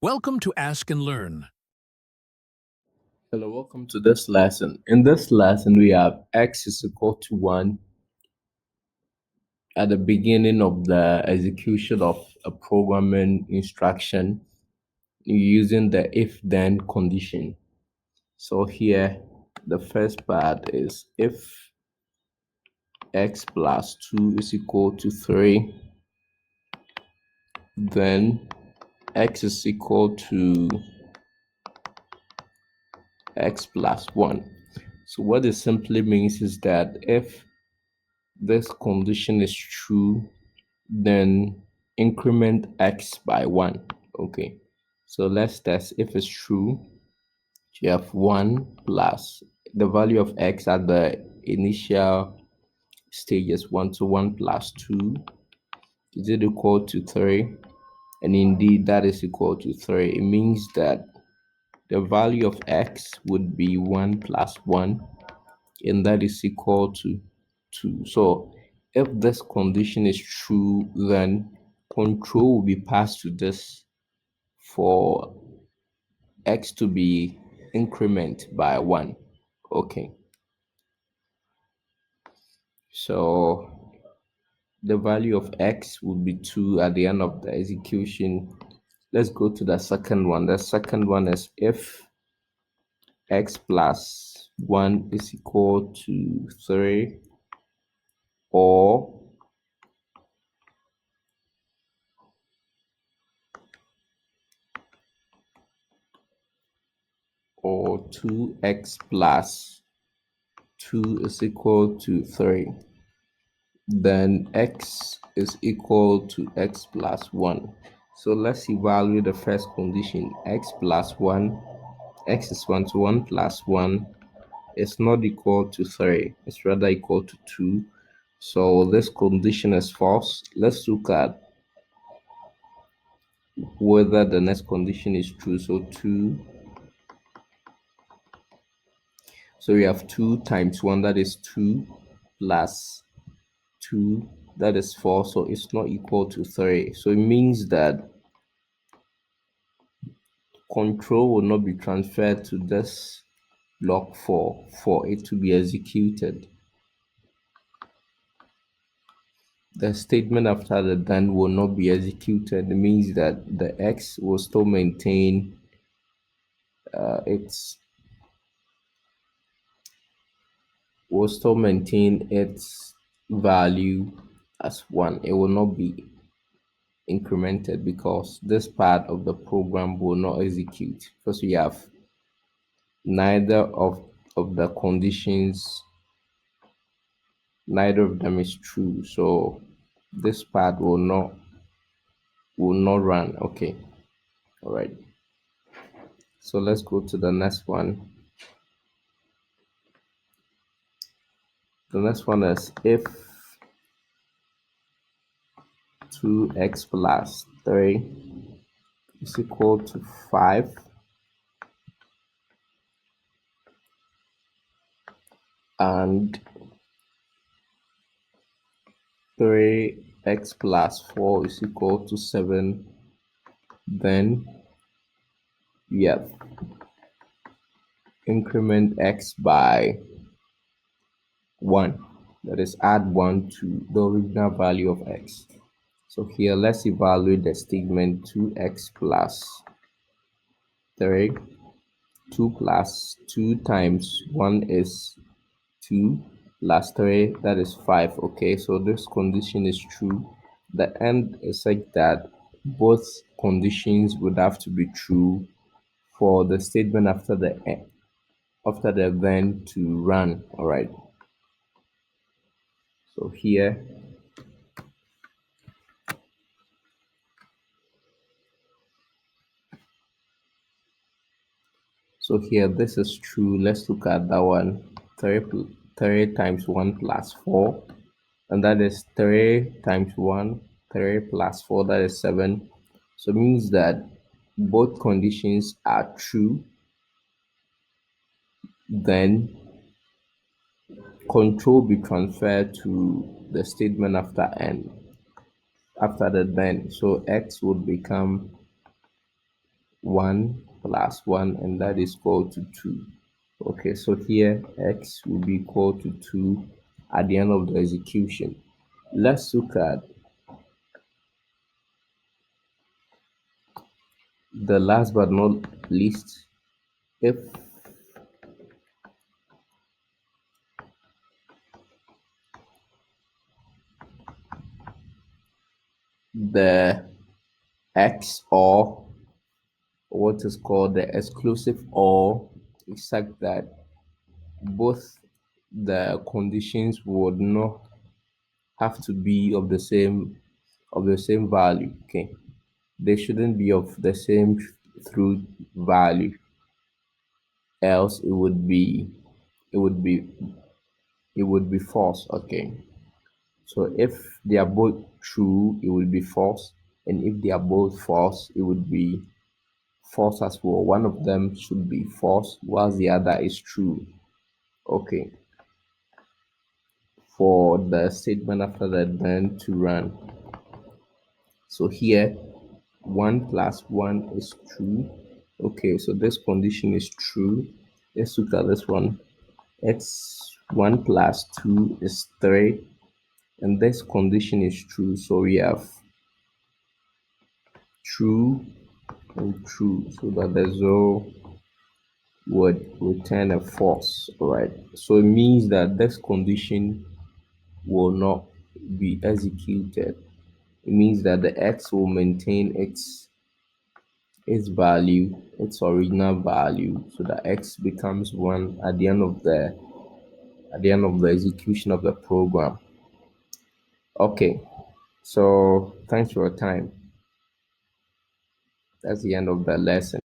Welcome to Ask and Learn. Hello, welcome to this lesson. In this lesson, we have x is equal to 1 at the beginning of the execution of a programming instruction using the if-then condition. So here, the first part is if x plus 2 is equal to 3, then x is equal to x plus 1. So what it simply means is that if this condition is true, then increment x by 1. Okay, so let's test. If it's true, you have 1 plus the value of x at the initial stage is 1, so 1 plus 2 is it equal to 3, and indeed that is equal to 3. It means that the value of x would be 1 plus 1, and that is equal to 2. So if this condition is true, then control will be passed to this for x to be increment by 1. Okay, so the value of x will be 2 at the end of the execution. Let's go to the second one. The second one is if x plus 1 is equal to 3, or 2x plus 2 is equal to 3, then x is equal to x plus 1. So let's evaluate the first condition. X plus 1, x is 1, so 1 plus 1 is not equal to 3, it's rather equal to 2. So this condition is false. Let's look at whether the next condition is true. So 2, so we have 2 times 1, that is 2, plus 2, that is 4, so it's not equal to 3. So it means that control will not be transferred to this block for it to be executed. The statement after the then will not be executed. It means that the x will still maintain its value as 1. It will not be incremented because this part of the program will not execute, because we have neither of the conditions, neither of them is true, so this part will not run. Okay, all right, so let's go to the next one. The next one is if 2x plus 3 is equal to 5, and 3x plus 4 is equal to 7, then we have increment x by 1, that is add 1 to the original value of x. So here let's evaluate the statement 2x plus 3. 2 plus 2 times 1 is 2, plus 3, that is 5. Okay, so this condition is true. The end is like that both conditions would have to be true for the statement after the event to run. All right, so here this is true. Let's look at that one. 3 times 1 plus 4, and that is 3 times 1, 3 plus 4, that is 7. So it means that both conditions are true, then control be transferred to the statement after the then. So x would become 1 plus 1, and that is equal to 2. Okay, so here x will be equal to 2 at the end of the execution. Let's look at the last but not least. If the x, or what is called the exclusive OR, is such that both the conditions would not have to be of the same value. Okay, they shouldn't be of the same truth value, else it would be false. Okay, so if they are both true, it will be false, and if they are both false, it would be false as well. One of them should be false whilst the other is true. Okay, for the statement after that, then to run. So here 1 plus 1 is true. Okay, so this condition is true. Let's look at this one. X1 plus 2 is 3, and this condition is true. So we have true and true, so that the 0 would return a false. All right, so it means that this condition will not be executed. It means that the x will maintain its value, its original value, so that x becomes 1 at the end of the execution of the program. Okay, so thanks for your time. That's the end of the lesson.